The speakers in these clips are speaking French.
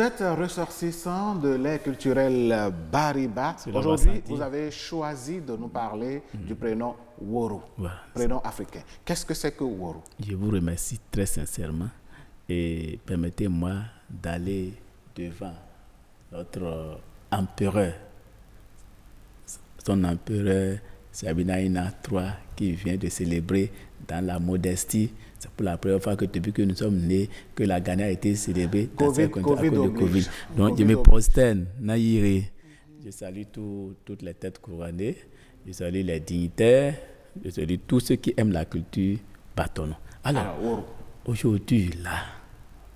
êtes ressortissant de l'aire culturelle Bariba. Aujourd'hui, vous avez choisi de nous parler du prénom Woro, prénom africain. Qu'est-ce que c'est que Woro? Je vous remercie très sincèrement et permettez-moi d'aller devant notre empereur, son empereur Sabinaïna III, qui vient de célébrer dans la modestie. C'est pour la première fois que depuis que nous sommes nés, que la Ghana a été célébrée dans ces contextes à cause de Covid. Donc je me prosterne, Naïre. Je salue toutes les têtes couronnées, je salue les dignitaires, je salue tous ceux qui aiment la culture bâtonnon. Alors, aujourd'hui, là,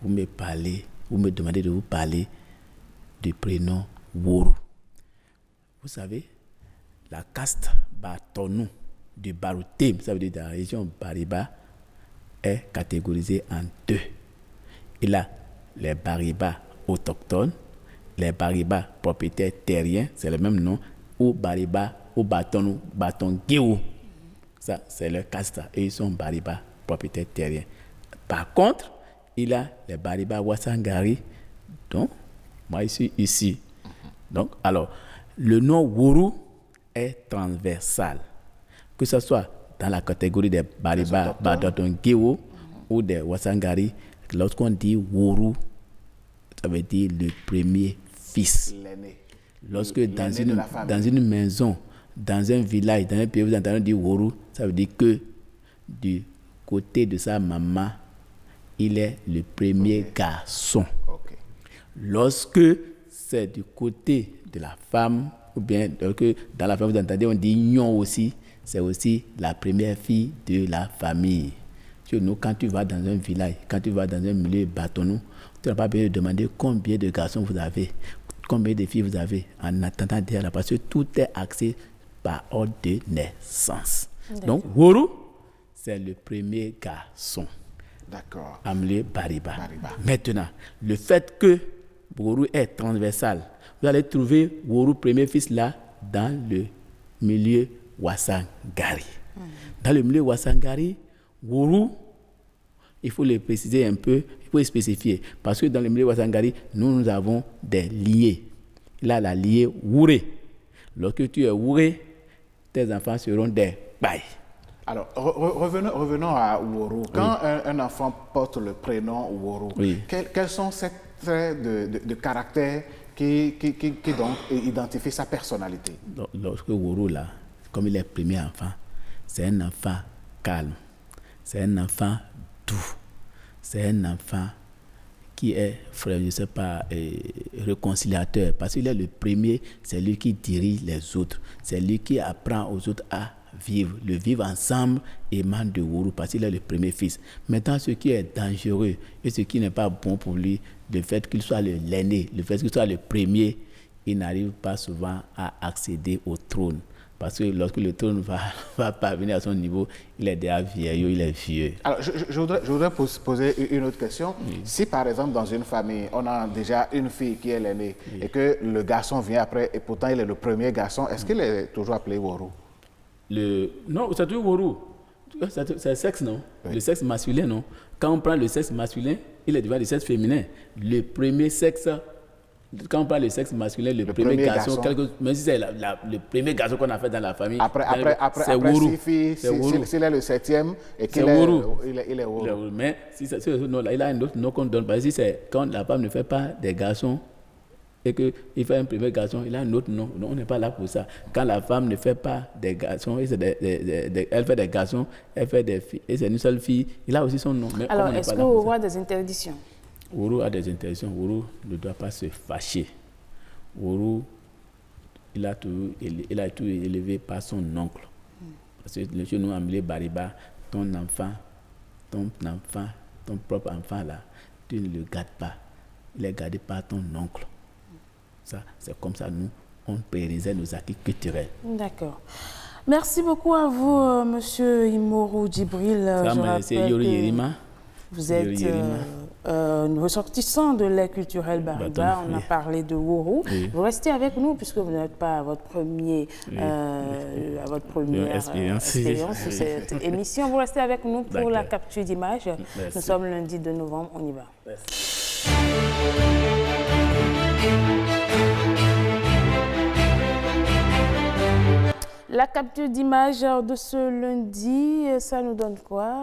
vous me demandez de vous parler du prénom Woro. Vous savez, la caste bâtonnon du Baroutem, ça veut dire de la région Bariba, est catégorisée en deux. Il a les Bariba autochtones, les Bariba propriétaires terriens, c'est le même nom, ou Bariba ou Bâtonnou, Bâton-Guéou. Ça, c'est leur caste, et ils sont Bariba propriétaires terriens. Par contre, il a les Bariba Wassangari, donc moi je suis ici. Donc, alors, le nom Woro est transversal, que ce soit dans la catégorie des Bariba, Bâton-Guéou ou des Wassangari. Lorsqu'on dit Woro, ça veut dire le premier fils. L'aîné. Lorsque dans une maison, dans un village, dans un pays, vous entendez dire Woro, ça veut dire que du côté de sa maman, il est le premier garçon. Okay. Lorsque c'est du côté de la femme, ou bien dans la femme, vous entendez, on dit Nyon aussi, c'est aussi la première fille de la famille. Chez nous, quand tu vas dans un village, quand tu vas dans un milieu bâtonnou, tu n'as pas besoin de demander combien de garçons vous avez, combien de filles vous avez, en attendant derrière là, parce que tout est axé par ordre de naissance. D'accord. Donc, Woro, c'est le premier garçon. D'accord. En milieu Bariba. Maintenant, le fait que Woro est transversal, vous allez trouver Woro, premier fils, là, dans le milieu Wassangari. Dans le milieu Wassangari, Woro, il faut le préciser un peu, il faut le spécifier. Parce que dans le milieu Wassangari, nous avons des liés. Là, la liée Wouré. Lorsque tu es Wouré, tes enfants seront des Baï. Alors, revenons à Woro. Quand un enfant porte le prénom Woro, quels sont ces traits de caractère qui donc identifient sa personnalité? Lorsque Woro, là, comme il est premier enfant, c'est un enfant calme, c'est un enfant doux, c'est un enfant qui est, frère, je ne sais pas, réconciliateur, parce qu'il est le premier, c'est lui qui dirige les autres, c'est lui qui apprend aux autres à vivre. Le vivre ensemble émane de Woro, parce qu'il est le premier fils. Maintenant, ce qui est dangereux et ce qui n'est pas bon pour lui, le fait qu'il soit l'aîné, le fait qu'il soit le premier, il n'arrive pas souvent à accéder au trône. Parce que lorsque le trône va parvenir à son niveau, il est déjà vieillot, il est vieux. Alors, je voudrais poser une autre question. Oui. Si, par exemple, dans une famille, on a déjà une fille qui est l'aînée et que le garçon vient après et pourtant il est le premier garçon, est-ce qu'il est toujours appelé Woro? Non, c'est toujours Woro. C'est le sexe, non? Oui. Le sexe masculin, non? Quand on prend le sexe masculin, il est devant le sexe féminin. Le premier sexe... Quand on parle de sexe masculin, le premier garçon, même si c'est le premier garçon qu'on a fait dans la famille, c'est Woro. S'il est le septième et qu'il est Woro. Il est Woro. Mais si c'est ce nom-là, il a un autre nom qu'on donne. Parce que si c'est quand la femme ne fait pas des garçons et qu'il fait un premier garçon, il a un autre nom. Non, on n'est pas là pour ça. Quand la femme ne fait pas des garçons, et elle fait des garçons, elle fait des filles, et c'est une seule fille, il a aussi son nom. Mais alors, est-ce que Woro a des interdictions? Woro a des interdictions. Woro ne doit pas se fâcher. Woro, il a tout élevé par son oncle. Parce que chez nous, en milieu Bariba, ton propre enfant là, tu ne le gardes pas. Il est gardé par ton oncle. Ça, c'est comme ça, nous, on pérennisait nos acquis culturels. D'accord. Merci beaucoup à vous, Monsieur Imoro Djibril. C'est Yori Yerima. Vous êtes ressortissant de l'aire culturelle Bariba. On a parlé de Woro. Oui. Vous restez avec nous puisque vous n'êtes pas à votre première expérience sur cette émission. Vous restez avec nous pour la capture d'images. Nous sommes lundi 2 novembre. On y va. Merci. La capture d'image de ce lundi, ça nous donne quoi?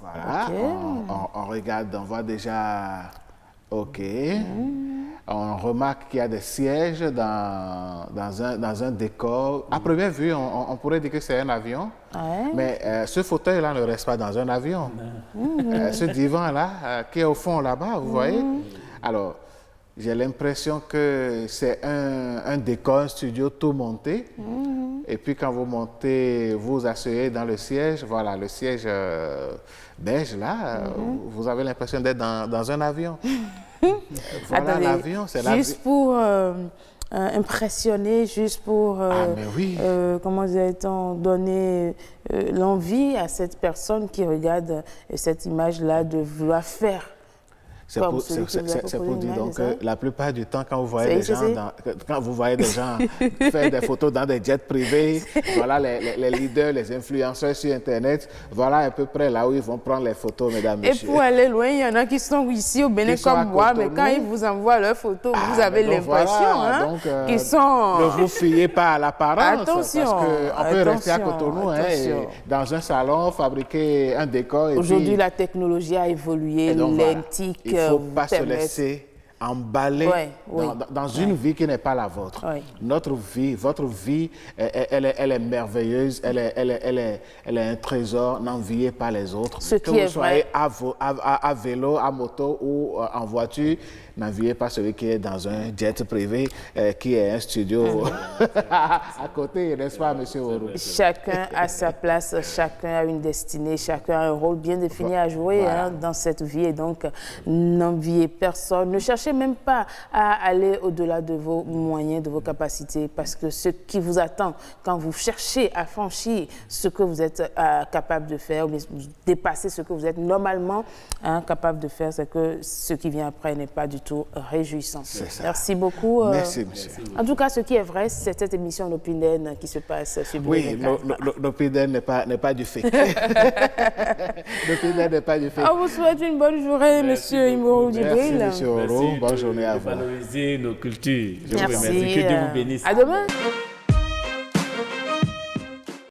Voilà, okay. On regarde, on voit déjà, OK. On remarque qu'il y a des sièges dans un décor. À première vue, on pourrait dire que c'est un avion, mais ce fauteuil-là ne reste pas dans un avion. Ce divan-là, qui est au fond là-bas, vous voyez? Alors, j'ai l'impression que c'est un décor, un studio tout monté. Et puis quand vous montez, vous asseyez dans le siège, voilà, le siège beige là, vous avez l'impression d'être dans un avion. Voilà l'avion, c'est l'avion. Juste pour impressionner, juste pour, comment dirait-on, donner l'envie à cette personne qui regarde cette image-là de vouloir faire. C'est pour dire donc que la plupart du temps, quand vous voyez des gens faire des photos dans des jets privés, voilà les leaders, les influenceurs sur Internet, voilà à peu près là où ils vont prendre les photos, mesdames, messieurs. Et pour aller loin, il y en a qui sont ici au Bénin comme moi, mais quand ils vous envoient leurs photos, vous avez l'impression qu'ils sont... Ne vous fiez pas à l'apparence. Attention. Parce qu'on peut rester à Cotonou, dans un salon, fabriquer un décor. Aujourd'hui, la technologie a évolué, l'antique. Il ne faut pas se laisser emballer dans une vie qui n'est pas la vôtre. Notre vie, votre vie, elle est merveilleuse, elle est un trésor, n'enviez pas les autres. Que vous soyez à vélo, à moto ou en voiture, n'enviez pas celui qui est dans un jet privé, qui est un studio à côté, n'est-ce pas, monsieur Oro? Chacun a sa place, chacun a une destinée, chacun a un rôle bien défini à jouer dans cette vie. Et donc, n'enviez personne. Ne cherchez même pas à aller au-delà de vos moyens, de vos capacités, parce que ce qui vous attend quand vous cherchez à franchir ce que vous êtes capable de faire, ou bien dépasser ce que vous êtes normalement capable de faire, c'est que ce qui vient après n'est pas du tout réjouissant. Merci beaucoup. Merci, monsieur. En tout cas, ce qui est vrai, c'est cette émission L'Opinion qui se passe sur Oui, l'Opinion n'est pas du fake. L'Opinion n'est pas du fake. On vous souhaite une bonne journée, monsieur Imoro Djibril. Merci, monsieur Oro. Bonne journée à vous. Valoriser nos cultures. Je vous remercie. remercie. Que Dieu vous bénisse. À demain.